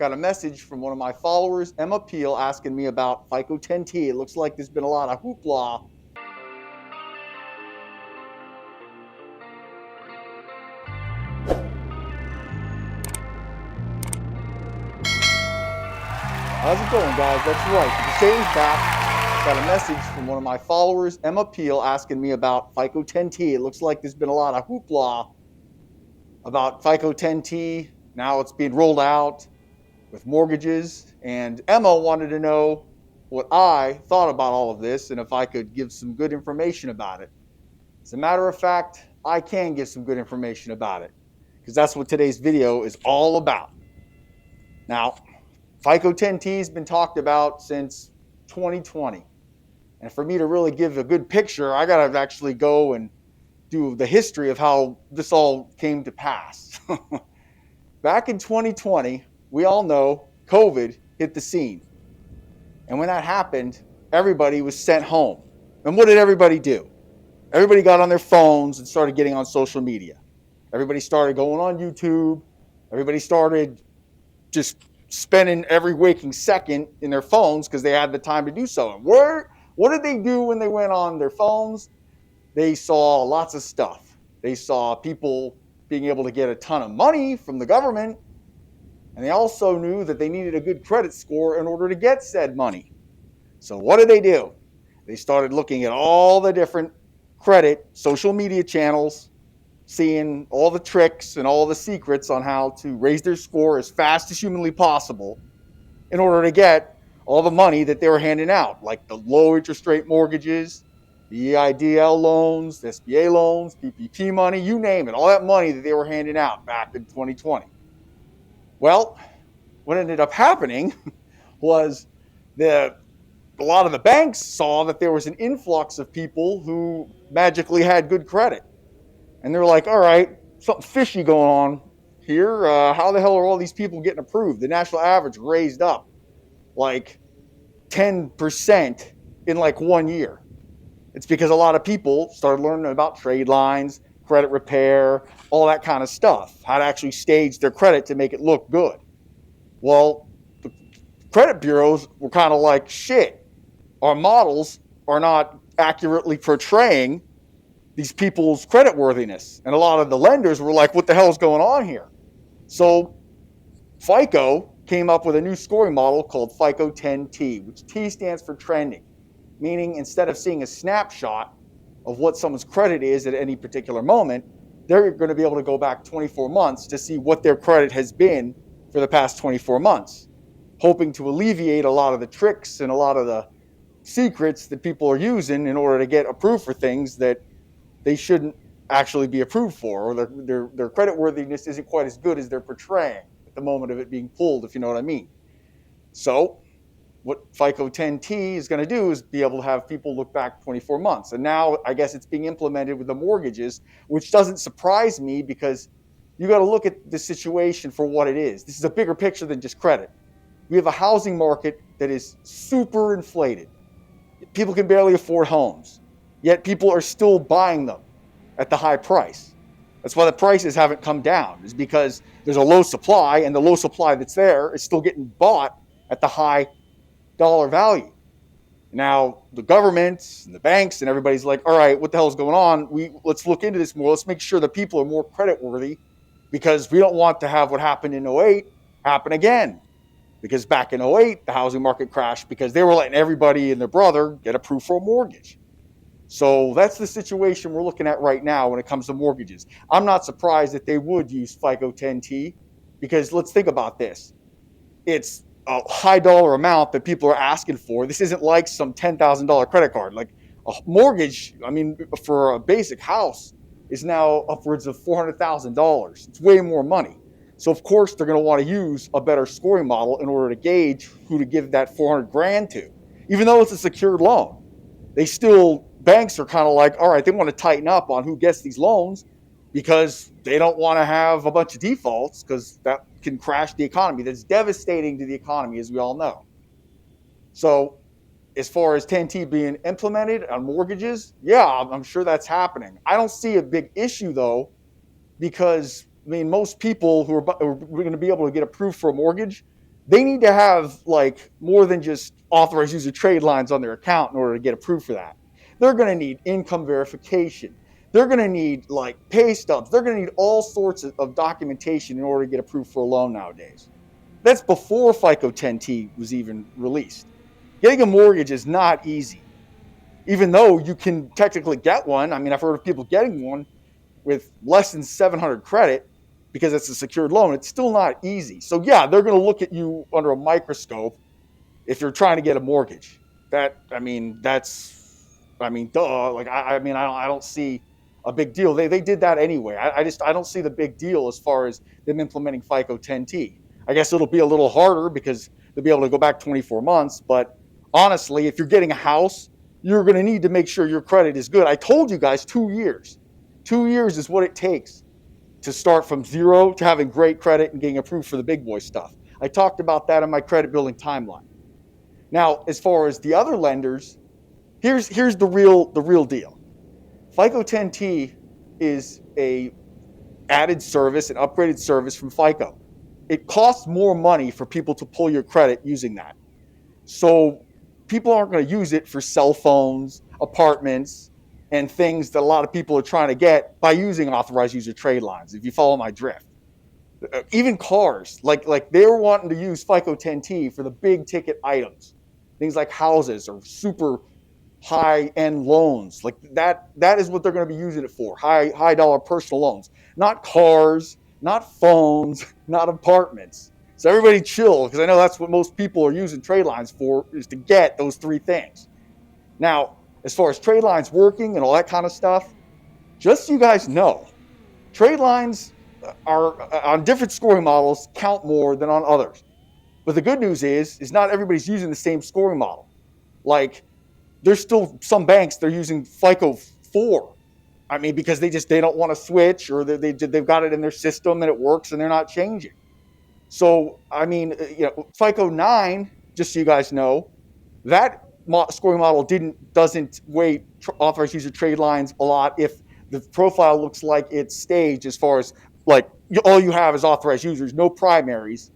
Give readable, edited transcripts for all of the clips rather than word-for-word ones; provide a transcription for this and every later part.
got a message from one of my followers, Emma Peel, asking me about Fico 10T. It looks like there's been a lot of hoopla. How's it going, guys? That's right. The Shane's back. Got a message from one of my followers, Emma Peel, asking me about Fico 10T. It looks like there's been a lot of hoopla about Fico 10T. Now it's being rolled out with mortgages. And Emma wanted to know what I thought about all of this and if I could give some good information about it. As a matter of fact, I can give some good information about it because that's what today's video is all about. Now, Fico 10T has been talked about since 2020. And for me to really give a good picture, I got to actually go and do the history of how this all came to pass. Back in 2020, we all know COVID hit the scene. And when that happened, everybody was sent home. And what did everybody do? Everybody got on their phones and started getting on social media. Everybody started going on YouTube. Everybody started just spending every waking second in their phones because they had the time to do so. And what did they do when they went on their phones? They saw lots of stuff. They saw people being able to get a ton of money from the government. And they also knew that they needed a good credit score in order to get said money. So what did they do? They started looking at all the different credit social media channels, seeing all the tricks and all the secrets on how to raise their score as fast as humanly possible in order to get all the money that they were handing out, like the low interest rate mortgages, the EIDL loans, the SBA loans, PPP money, you name it, all that money that they were handing out back in 2020. Well, what ended up happening was a lot of the banks saw that there was an influx of people who magically had good credit. And they're like, all right, something fishy going on here. How the hell are all these people getting approved? The national average raised up like 10% in like 1 year. It's because a lot of people started learning about trade lines, credit repair, all that kind of stuff, how to actually stage their credit to make it look good. Well, the credit bureaus were kind of like, shit, our models are not accurately portraying these people's creditworthiness. And a lot of the lenders were like, what the hell is going on here? So FICO came up with a new scoring model called Fico 10T, which T stands for trending, meaning instead of seeing a snapshot of what someone's credit is at any particular moment, they're going to be able to go back 24 months to see what their credit has been for the past 24 months, hoping to alleviate a lot of the tricks and a lot of the secrets that people are using in order to get approved for things that they shouldn't actually be approved for, or their creditworthiness isn't quite as good as they're portraying at the moment of it being pulled, if you know what I mean. So what Fico 10T is going to do is be able to have people look back 24 months. And now I guess it's being implemented with the mortgages, which doesn't surprise me because you got to look at the situation for what it is. This is a bigger picture than just credit. We have a housing market that is super inflated. People can barely afford homes, yet people are still buying them at the high price. That's why the prices haven't come down, is because there's a low supply, and the low supply that's there is still getting bought at the high dollar value. Now, the governments and the banks and everybody's like, all right, what the hell is going on? Let's look into this more. Let's make sure that people are more creditworthy because we don't want to have what happened in 08 happen again. Because back in 08, the housing market crashed because they were letting everybody and their brother get approved for a mortgage. So that's the situation we're looking at right now when it comes to mortgages. I'm not surprised that they would use Fico 10T because let's think about this. It's a high dollar amount that people are asking for. This isn't like some $10,000 credit card. Like a mortgage, I mean, for a basic house is now upwards of $400,000. It's way more money. So of course they're going to want to use a better scoring model in order to gauge who to give that 400 grand to. Even though it's a secured loan, banks are kind of like, all right, they want to tighten up on who gets these loans because they don't want to have a bunch of defaults because that can crash the economy. That's devastating to the economy, as we all know. So as far as 10T being implemented on mortgages, yeah, I'm sure that's happening. I don't see a big issue though, because I mean, most people who are going to be able to get approved for a mortgage, they need to have like more than just authorized user trade lines on their account in order to get approved for that. They're going to need income verification. They're going to need like pay stubs. They're going to need all sorts of documentation in order to get approved for a loan nowadays. That's before FICO 10T was even released. Getting a mortgage is not easy, even though you can technically get one. I mean, I've heard of people getting one with less than 700 credit because it's a secured loan. It's still not easy. So yeah, they're going to look at you under a microscope if you're trying to get a mortgage. Duh. Like, I don't see a big deal. They did that anyway. I don't see the big deal as far as them implementing FICO 10T. I guess it'll be a little harder because they'll be able to go back 24 months. But honestly, if you're getting a house, you're going to need to make sure your credit is good. I told you guys 2 years. 2 years is what it takes to start from zero to having great credit and getting approved for the big boy stuff. I talked about that in my credit building timeline. Now, as far as the other lenders, here's the real deal. FICO 10T is a added service, an upgraded service from FICO. It costs more money for people to pull your credit using that. So people aren't going to use it for cell phones, apartments, and things that a lot of people are trying to get by using authorized user trade lines, if you follow my drift. Even cars, like they're wanting to use FICO 10T for the big ticket items, things like houses or super high-end loans. Like that is what they're going to be using it for, high dollar personal loans, not cars, not phones, not apartments. So everybody chill, because I know that's what most people are using trade lines for, is to get those three things. Now, as far as trade lines working and all that kind of stuff, just so you guys know, trade lines are on different scoring models count more than on others. But the good news is not everybody's using the same scoring model. Like, there's still some banks that are using FICO 4. I mean, because they don't want to switch, or they've got it in their system and it works and they're not changing. So, I mean, FICO 9, just so you guys know, that scoring model doesn't weight authorized user trade lines a lot if the profile looks like it's staged, as far as like all you have is authorized users, no primaries,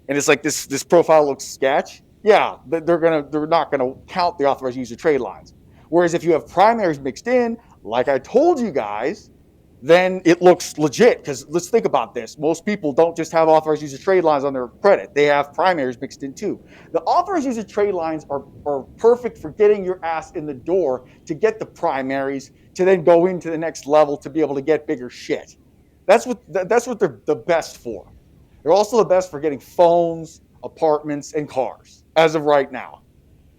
and it's like this profile looks sketch. Yeah, they're not gonna count the authorized user trade lines. Whereas if you have primaries mixed in, like I told you guys, then it looks legit. Because let's think about this. Most people don't just have authorized user trade lines on their credit. They have primaries mixed in too. The authorized user trade lines are perfect for getting your ass in the door to get the primaries to then go into the next level to be able to get bigger shit. That's what they're the best for. They're also the best for getting phones, apartments, and cars as of right now.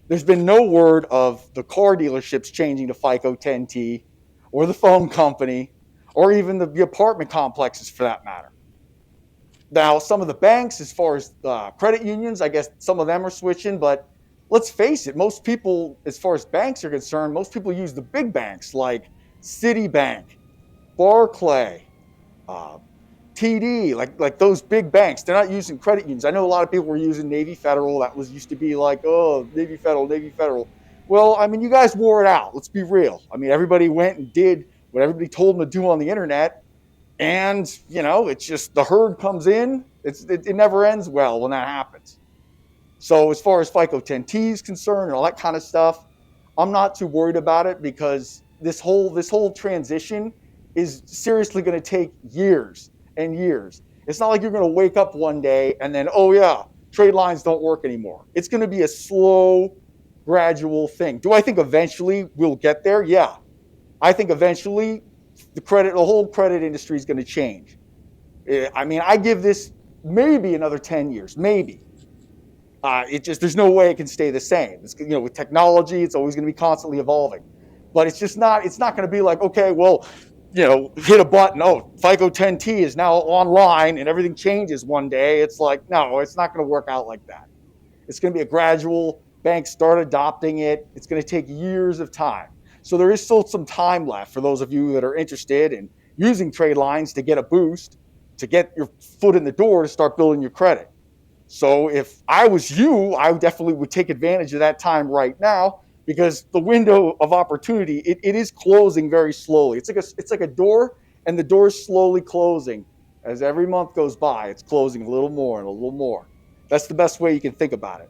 There's been no word of the car dealerships changing to FICO 10T, or the phone company, or even the apartment complexes for that matter. Now, some of the banks, as far as credit unions, I guess some of them are switching, but let's face it, most people, as far as banks are concerned, most people use the big banks like Citibank, Barclay, TD, like those big banks. They're not using credit unions. I know a lot of people were using Navy Federal. That used to be like, oh, Navy Federal. Well, I mean, you guys wore it out. Let's be real. I mean, everybody went and did what everybody told them to do on the internet. And, it's just the herd comes in. It never ends well when that happens. So as far as FICO 10T is concerned and all that kind of stuff, I'm not too worried about it, because this whole transition is seriously going to take years and years. It's not like you're going to wake up one day and then, oh yeah, trade lines don't work anymore. It's going to be a slow, gradual thing. Do I think eventually we'll get there? Yeah. I think eventually the whole credit industry is going to change. I mean, I give this maybe another 10 years, maybe. There's no way it can stay the same. With technology, it's always going to be constantly evolving. But it's not going to be like, okay, well, hit a button. Oh, FICO 10T is now online and everything changes one day. It's like, no, it's not going to work out like that. It's going to be a gradual, banks start adopting it. It's going to take years of time. So there is still some time left for those of you that are interested in using trade lines to get a boost, to get your foot in the door to start building your credit. So if I was you, I definitely would take advantage of that time right now, because the window of opportunity, it is closing very slowly. It's like a door, and the door is slowly closing. As every month goes by, it's closing a little more and a little more. That's the best way you can think about it.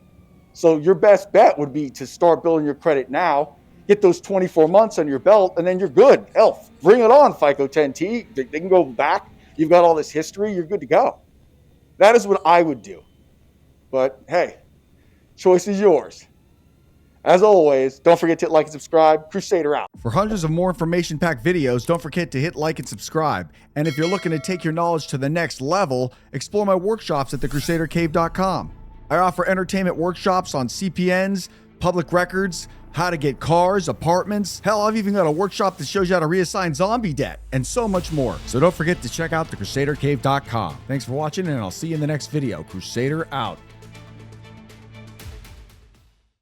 So your best bet would be to start building your credit now, get those 24 months on your belt, and then you're good. Hell, bring it on, Fico 10T. They can go back. You've got all this history. You're good to go. That is what I would do. But hey, choice is yours. As always, don't forget to hit like and subscribe. Crusader out. For hundreds of more information-packed videos, don't forget to hit like and subscribe. And if you're looking to take your knowledge to the next level, explore my workshops at thecrusadercave.com. I offer entertainment workshops on CPNs, public records, how to get cars, apartments. Hell, I've even got a workshop that shows you how to reassign zombie debt, and so much more. So don't forget to check out thecrusadercave.com. Thanks for watching, and I'll see you in the next video. Crusader out.